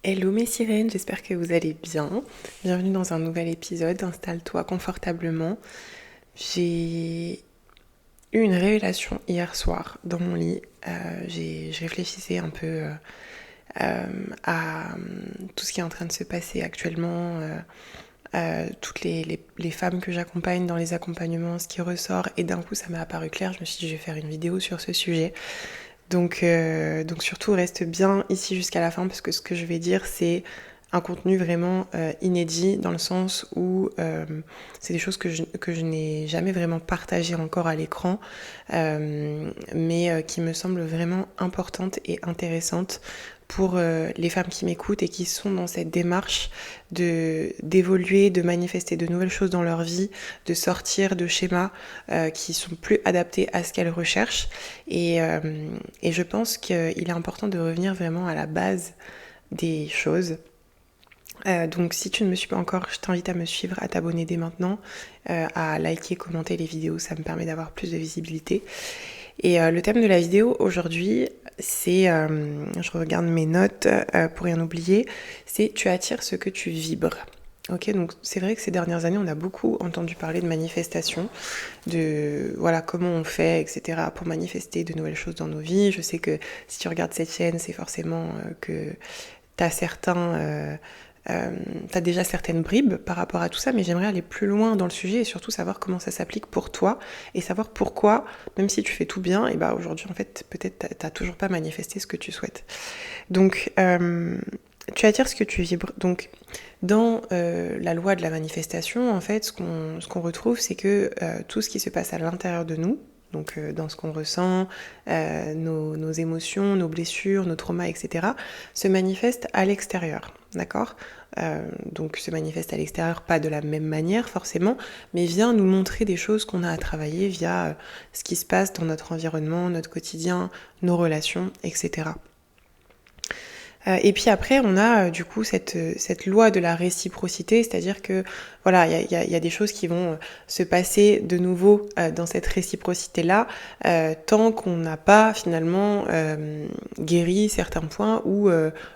Hello mes sirènes, j'espère que vous allez bien. Bienvenue dans un nouvel épisode, installe-toi confortablement. J'ai eu une révélation hier soir dans mon lit. Je réfléchissais un peu à tout ce qui est en train de se passer actuellement, toutes les femmes que j'accompagne dans les accompagnements, ce qui ressort. Et d'un coup ça m'est apparu clair, je me suis dit je vais faire une vidéo sur ce sujet. Donc surtout reste bien ici jusqu'à la fin parce que ce que je vais dire c'est un contenu vraiment inédit dans le sens où c'est des choses que je n'ai jamais vraiment partagées encore à l'écran, mais qui me semblent vraiment importantes et intéressantes pour les femmes qui m'écoutent et qui sont dans cette démarche d'évoluer, de manifester de nouvelles choses dans leur vie, de sortir de schémas qui sont plus adaptés à ce qu'elles recherchent. Et je pense qu'il est important de revenir vraiment à la base des choses. Donc si tu ne me suis pas encore, je t'invite à me suivre, à t'abonner dès maintenant, à liker, commenter les vidéos, ça me permet d'avoir plus de visibilité. Et le thème de la vidéo aujourd'hui, c'est, je regarde mes notes pour rien oublier, c'est tu attires ce que tu vibres. Ok, donc c'est vrai que ces dernières années, on a beaucoup entendu parler de manifestation, de voilà comment on fait, etc. pour manifester de nouvelles choses dans nos vies. Je sais que si tu regardes cette chaîne, c'est forcément que t'as t'as déjà certaines bribes par rapport à tout ça, mais j'aimerais aller plus loin dans le sujet et surtout savoir comment ça s'applique pour toi et savoir pourquoi, même si tu fais tout bien, et bah aujourd'hui en fait peut-être t'as toujours pas manifesté ce que tu souhaites. Donc tu attires ce que tu vibres. Donc dans la loi de la manifestation, en fait, ce qu'on retrouve, c'est que tout ce qui se passe à l'intérieur de nous, donc dans ce qu'on ressent, nos émotions, nos blessures, nos traumas, etc., se manifeste à l'extérieur, d'accord. Donc se manifeste à l'extérieur, pas de la même manière forcément, mais vient nous montrer des choses qu'on a à travailler via ce qui se passe dans notre environnement, notre quotidien, nos relations, etc. Et puis après, on a du coup cette loi de la réciprocité, c'est-à-dire que voilà, il y a des choses qui vont se passer de nouveau dans cette réciprocité-là, tant qu'on n'a pas finalement guéri certains points ou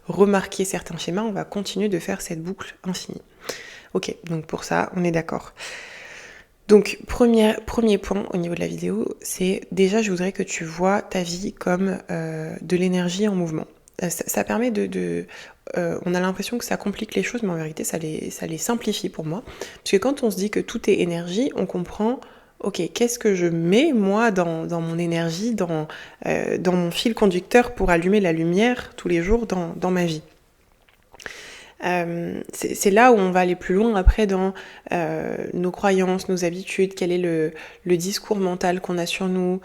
remarqué certains schémas, on va continuer de faire cette boucle infinie. Ok, donc pour ça, on est d'accord. Donc premier point au niveau de la vidéo, c'est déjà je voudrais que tu vois ta vie comme de l'énergie en mouvement. Ça permet on a l'impression que ça complique les choses, mais en vérité ça les simplifie pour moi. Parce que quand on se dit que tout est énergie, on comprend, ok, qu'est-ce que je mets moi dans mon énergie, dans mon fil conducteur pour allumer la lumière tous les jours dans ma vie. C'est là où on va aller plus loin après dans nos croyances, nos habitudes, quel est le discours mental qu'on a sur nous,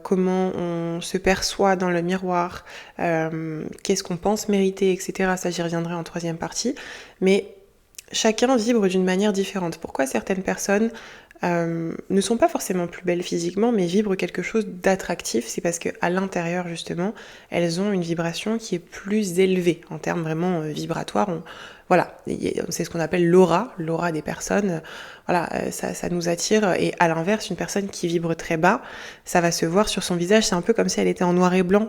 comment on se perçoit dans le miroir, qu'est-ce qu'on pense mériter, etc. Ça, j'y reviendrai en troisième partie. Mais chacun vibre d'une manière différente. Pourquoi certaines personnes ne sont pas forcément plus belles physiquement, mais vibrent quelque chose d'attractif? C'est parce qu'à l'intérieur, justement, elles ont une vibration qui est plus élevée en termes vraiment vibratoires. Voilà, c'est ce qu'on appelle l'aura des personnes. Voilà, ça nous attire. Et à l'inverse, une personne qui vibre très bas, ça va se voir sur son visage. C'est un peu comme si elle était en noir et blanc.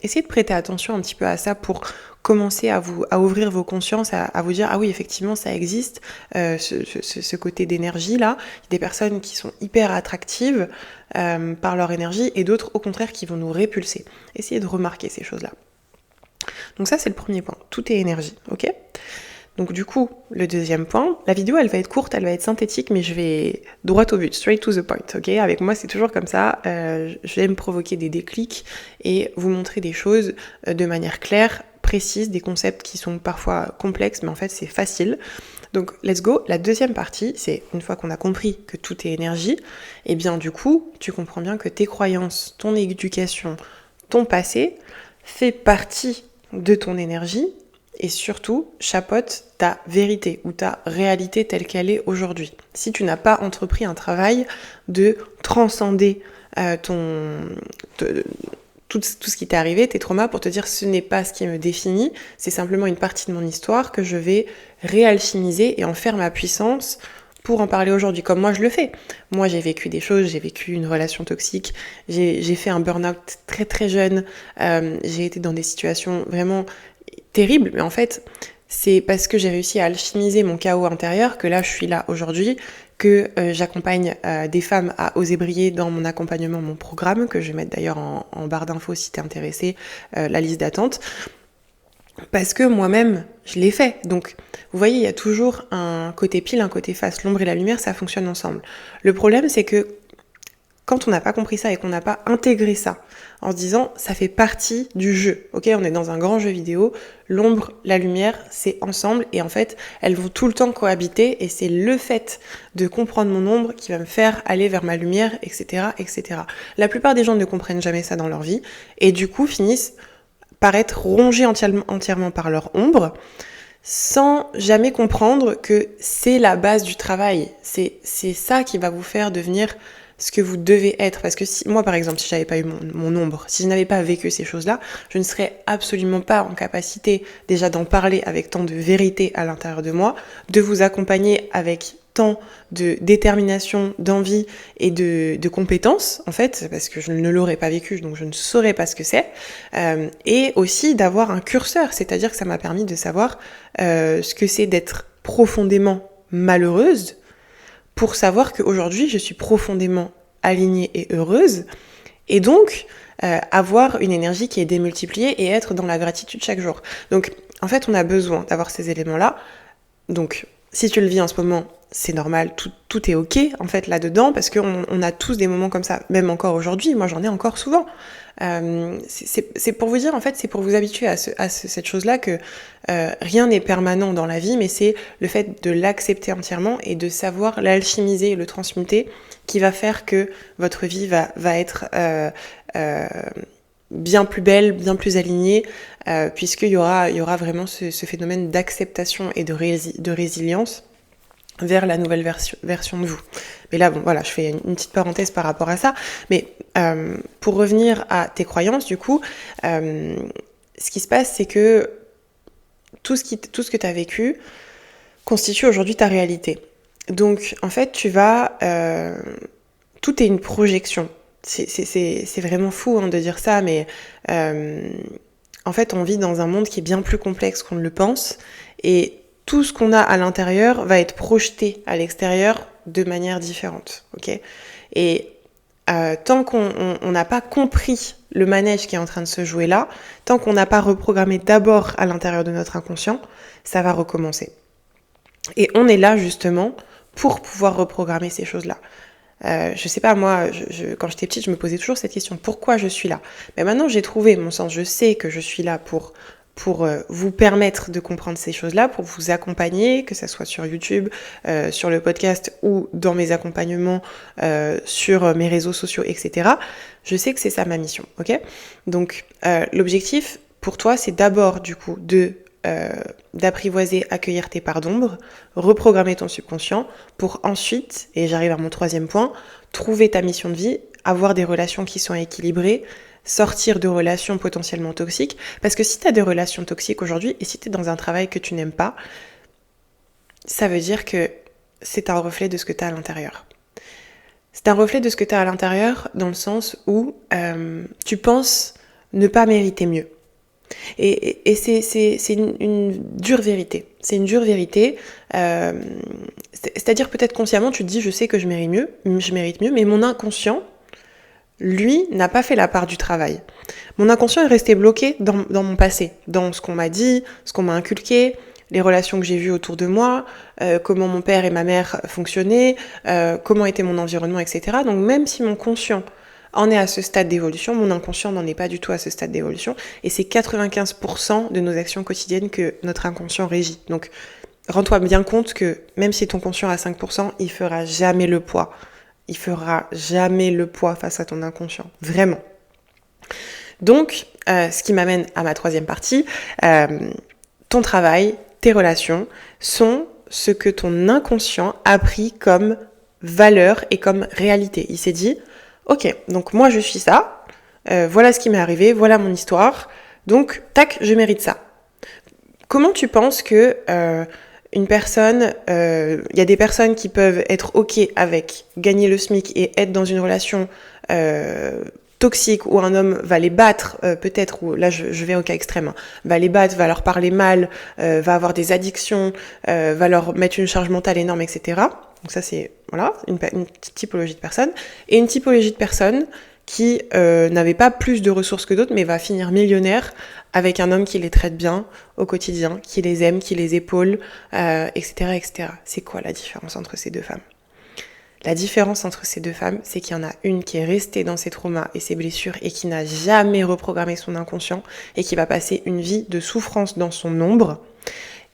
Essayez de prêter attention un petit peu à ça pour commencer à ouvrir vos consciences, à vous dire ah oui effectivement ça existe, ce côté d'énergie là. Il y a des personnes qui sont hyper attractives par leur énergie et d'autres au contraire qui vont nous répulser. Essayez de remarquer ces choses là. Donc ça c'est le premier point, tout est énergie, ok. Donc du coup, le deuxième point, la vidéo elle va être courte, elle va être synthétique, mais je vais droit au but, straight to the point, ok. Avec moi c'est toujours comme ça, je vais me provoquer des déclics et vous montrer des choses de manière claire, précise, des concepts qui sont parfois complexes, mais en fait c'est facile. Donc let's go, la deuxième partie, c'est une fois qu'on a compris que tout est énergie, et bien du coup, tu comprends bien que tes croyances, ton éducation, ton passé fait partie de ton énergie, et surtout chapeaute ta vérité ou ta réalité telle qu'elle est aujourd'hui. Si tu n'as pas entrepris un travail de transcender tout ce qui t'est arrivé, tes traumas, pour te dire ce n'est pas ce qui me définit, c'est simplement une partie de mon histoire que je vais réalchimiser et en faire ma puissance pour en parler aujourd'hui, comme moi je le fais. Moi j'ai vécu des choses, j'ai vécu une relation toxique, j'ai fait un burn-out très très jeune, j'ai été dans des situations vraiment terrible, mais en fait, c'est parce que j'ai réussi à alchimiser mon chaos intérieur que là, je suis là aujourd'hui, que j'accompagne des femmes à oser briller dans mon accompagnement, mon programme, que je vais mettre d'ailleurs en barre d'infos si t'es intéressé, la liste d'attente. Parce que moi-même, je l'ai fait. Donc, vous voyez, il y a toujours un côté pile, un côté face. L'ombre et la lumière, ça fonctionne ensemble. Le problème, c'est que quand on n'a pas compris ça et qu'on n'a pas intégré ça, en se disant, ça fait partie du jeu. Ok, on est dans un grand jeu vidéo. L'ombre, la lumière, c'est ensemble. Et en fait, elles vont tout le temps cohabiter. Et c'est le fait de comprendre mon ombre qui va me faire aller vers ma lumière, etc., etc. La plupart des gens ne comprennent jamais ça dans leur vie. Et du coup, finissent par être rongés entièrement par leur ombre, sans jamais comprendre que c'est la base du travail. C'est ça qui va vous faire devenir ce que vous devez être. Parce que moi, par exemple, si j'avais pas eu mon ombre, si je n'avais pas vécu ces choses-là, je ne serais absolument pas en capacité déjà d'en parler avec tant de vérité à l'intérieur de moi, de vous accompagner avec tant de détermination, d'envie et de compétences, en fait, parce que je ne l'aurais pas vécu, donc je ne saurais pas ce que c'est, et aussi d'avoir un curseur, c'est-à-dire que ça m'a permis de savoir ce que c'est d'être profondément malheureuse, pour savoir qu'aujourd'hui, je suis profondément alignée et heureuse, et donc avoir une énergie qui est démultipliée et être dans la gratitude chaque jour. Donc, en fait, on a besoin d'avoir ces éléments-là. Donc, si tu le vis en ce moment, c'est normal, tout est ok, en fait, là-dedans, parce qu'on a tous des moments comme ça, même encore aujourd'hui, moi j'en ai encore souvent. C'est pour vous dire, en fait, c'est pour vous habituer à cette chose-là que rien n'est permanent dans la vie, mais c'est le fait de l'accepter entièrement et de savoir l'alchimiser et le transmuter qui va faire que votre vie va être bien plus belle, bien plus alignée, puisqu'il y aura vraiment ce phénomène d'acceptation et de résilience vers la nouvelle version de vous. Mais là, bon, voilà, je fais une petite parenthèse par rapport à ça. Mais pour revenir à tes croyances, du coup, ce qui se passe, c'est que tout ce que tu as vécu constitue aujourd'hui ta réalité. Donc, en fait, tout est une projection. C'est vraiment fou de dire ça, mais en fait, on vit dans un monde qui est bien plus complexe qu'on ne le pense. Et tout ce qu'on a à l'intérieur va être projeté à l'extérieur de manière différente, ok ? Et tant qu'on n'a pas compris le manège qui est en train de se jouer là, tant qu'on n'a pas reprogrammé d'abord à l'intérieur de notre inconscient, ça va recommencer. Et on est là justement pour pouvoir reprogrammer ces choses-là. Je sais pas, moi, quand j'étais petite, je me posais toujours cette question, pourquoi je suis là ? Mais maintenant, j'ai trouvé mon sens, je sais que je suis là pour vous permettre de comprendre ces choses-là, pour vous accompagner, que ça soit sur YouTube, sur le podcast ou dans mes accompagnements, sur mes réseaux sociaux, etc. Je sais que c'est ça ma mission, ok ? Donc, l'objectif pour toi, c'est d'abord, du coup, d'apprivoiser, accueillir tes parts d'ombre, reprogrammer ton subconscient pour ensuite, et j'arrive à mon troisième point, trouver ta mission de vie, avoir des relations qui sont équilibrées, sortir de relations potentiellement toxiques, parce que si tu as des relations toxiques aujourd'hui et si tu es dans un travail que tu n'aimes pas, ça veut dire que c'est un reflet de ce que tu as à l'intérieur. C'est un reflet de ce que tu as à l'intérieur dans le sens où tu penses ne pas mériter mieux. Et c'est une dure vérité. C'est une dure vérité. C'est-à-dire peut-être consciemment, tu te dis, je sais que je mérite mieux, mais mon inconscient, lui, n'a pas fait la part du travail. Mon inconscient est resté bloqué dans mon passé, dans ce qu'on m'a dit, ce qu'on m'a inculqué, les relations que j'ai vues autour de moi, comment mon père et ma mère fonctionnaient, comment était mon environnement, etc. Donc même si mon conscient en est à ce stade d'évolution, mon inconscient n'en est pas du tout à ce stade d'évolution, et c'est 95% de nos actions quotidiennes que notre inconscient régit. Donc rends-toi bien compte que même si ton conscient a 5%, il fera jamais le poids. Il fera jamais le poids face à ton inconscient. Vraiment. Donc, ce qui m'amène à ma troisième partie, ton travail, tes relations sont ce que ton inconscient a pris comme valeur et comme réalité. Il s'est dit, ok, donc moi je suis ça, voilà ce qui m'est arrivé, voilà mon histoire, donc tac, je mérite ça. Comment tu penses que une personne, y a des personnes qui peuvent être ok avec gagner le SMIC et être dans une relation toxiques, où un homme va les battre, peut-être, ou là je vais au cas extrême, hein, va les battre, va leur parler mal, va avoir des addictions, va leur mettre une charge mentale énorme, etc. Donc ça c'est voilà une typologie de personne. Et une typologie de personne qui n'avait pas plus de ressources que d'autres, mais va finir millionnaire avec un homme qui les traite bien au quotidien, qui les aime, qui les épaule, etc., etc. C'est quoi la différence entre ces deux femmes ? La différence entre ces deux femmes, c'est qu'il y en a une qui est restée dans ses traumas et ses blessures et qui n'a jamais reprogrammé son inconscient et qui va passer une vie de souffrance dans son ombre.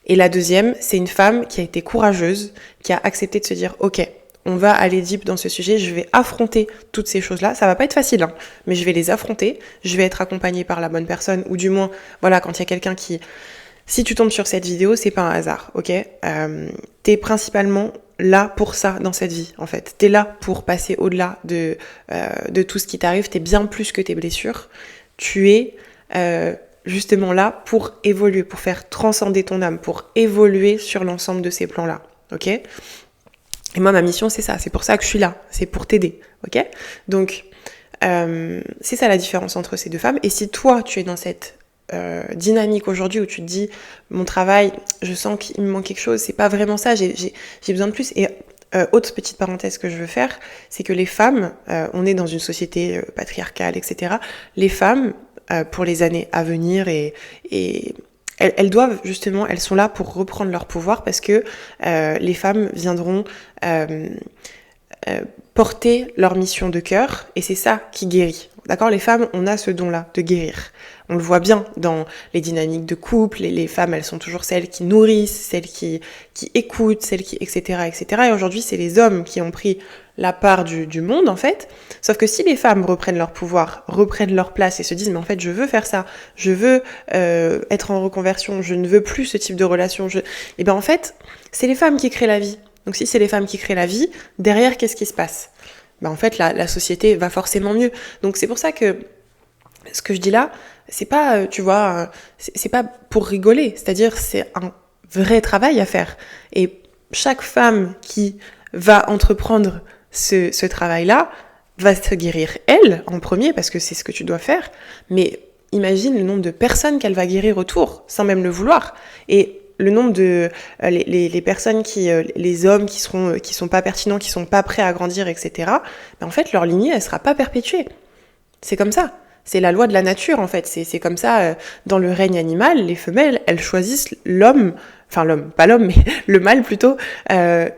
Et la deuxième, c'est une femme qui a été courageuse, qui a accepté de se dire « Ok, on va aller deep dans ce sujet, je vais affronter toutes ces choses-là. Ça va pas être facile, hein, mais je vais les affronter. Je vais être accompagnée par la bonne personne, ou du moins, voilà, quand il y a quelqu'un qui... Si tu tombes sur cette vidéo, c'est pas un hasard, ok ? T'es principalement là pour ça dans cette vie, en fait. T'es là pour passer au-delà de tout ce qui t'arrive. T'es bien plus que tes blessures. Tu es justement là pour évoluer, pour faire transcender ton âme, pour évoluer sur l'ensemble de ces plans-là, ok ? Et moi, ma mission, c'est ça. C'est pour ça que je suis là. C'est pour t'aider, ok ? Donc, c'est ça la différence entre ces deux femmes. Et si toi, tu es dans cette dynamique aujourd'hui où tu te dis mon travail, je sens qu'il me manque quelque chose, c'est pas vraiment ça, j'ai besoin de plus. Et autre petite parenthèse que je veux faire, c'est que les femmes, on est dans une société patriarcale, etc. Les femmes, pour les années à venir et elles doivent justement, elles sont là pour reprendre leur pouvoir parce que les femmes viendront porter leur mission de cœur et c'est ça qui guérit. D'accord ? Les femmes, on a ce don-là de guérir. On le voit bien dans les dynamiques de couple. Les femmes, elles sont toujours celles qui nourrissent, celles qui écoutent, celles qui... etc., etc. Et aujourd'hui, c'est les hommes qui ont pris la part du monde, en fait. Sauf que si les femmes reprennent leur pouvoir, reprennent leur place et se disent « Mais en fait, je veux faire ça. Je veux être en reconversion. Je ne veux plus ce type de relation. » Et bien, en fait, c'est les femmes qui créent la vie. Donc si c'est les femmes qui créent la vie, derrière, qu'est-ce qui se passe ? Ben, en fait, la société va forcément mieux. Donc c'est pour ça que ce que je dis là, c'est pas, tu vois, c'est pas pour rigoler. C'est-à-dire, c'est un vrai travail à faire. Et chaque femme qui va entreprendre ce travail-là va se guérir elle, en premier, parce que c'est ce que tu dois faire. Mais imagine le nombre de personnes qu'elle va guérir autour, sans même le vouloir. Et le nombre de les personnes les hommes qui sont pas pertinents, qui sont pas prêts à grandir, etc. Ben en fait, leur lignée, elle sera pas perpétuée. C'est comme ça. C'est la loi de la nature, en fait. C'est comme ça, dans le règne animal, les femelles, elles choisissent l'homme, pas l'homme, mais le mâle plutôt,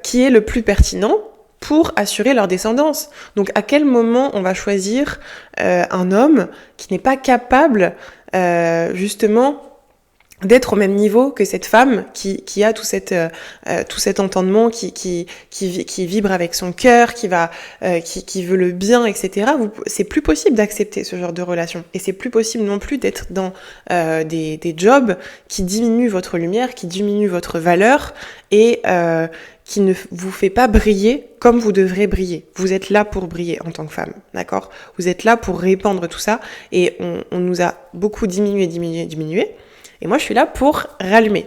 qui est le plus pertinent pour assurer leur descendance. Donc, à quel moment on va choisir un homme qui n'est pas capable, justement, d'être au même niveau que cette femme qui a tout cet entendement, qui vibre avec son cœur, qui veut le bien, etc. C'est plus possible d'accepter ce genre de relation. Et c'est plus possible non plus d'être dans des jobs qui diminuent votre lumière, qui diminuent votre valeur et qui ne vous fait pas briller comme vous devrez briller. Vous êtes là pour briller en tant que femme, d'accord ? Vous êtes là pour répandre tout ça et on nous a beaucoup diminué. Et moi, je suis là pour rallumer,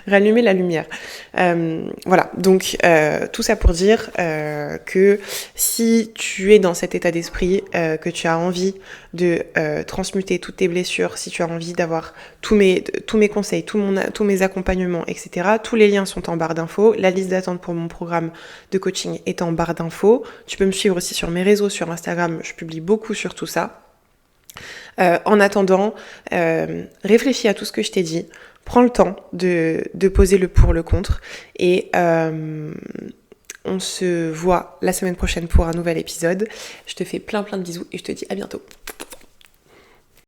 rallumer la lumière. Voilà, donc tout ça pour dire que si tu es dans cet état d'esprit, que tu as envie de transmuter toutes tes blessures, si tu as envie d'avoir tous mes conseils, tous mes accompagnements, etc., tous les liens sont en barre d'infos. La liste d'attente pour mon programme de coaching est en barre d'infos. Tu peux me suivre aussi sur mes réseaux, sur Instagram, je publie beaucoup sur tout ça. En attendant, réfléchis à tout ce que je t'ai dit, prends le temps de poser le pour, le contre et on se voit la semaine prochaine pour un nouvel épisode. Je te fais plein de bisous et je te dis à bientôt.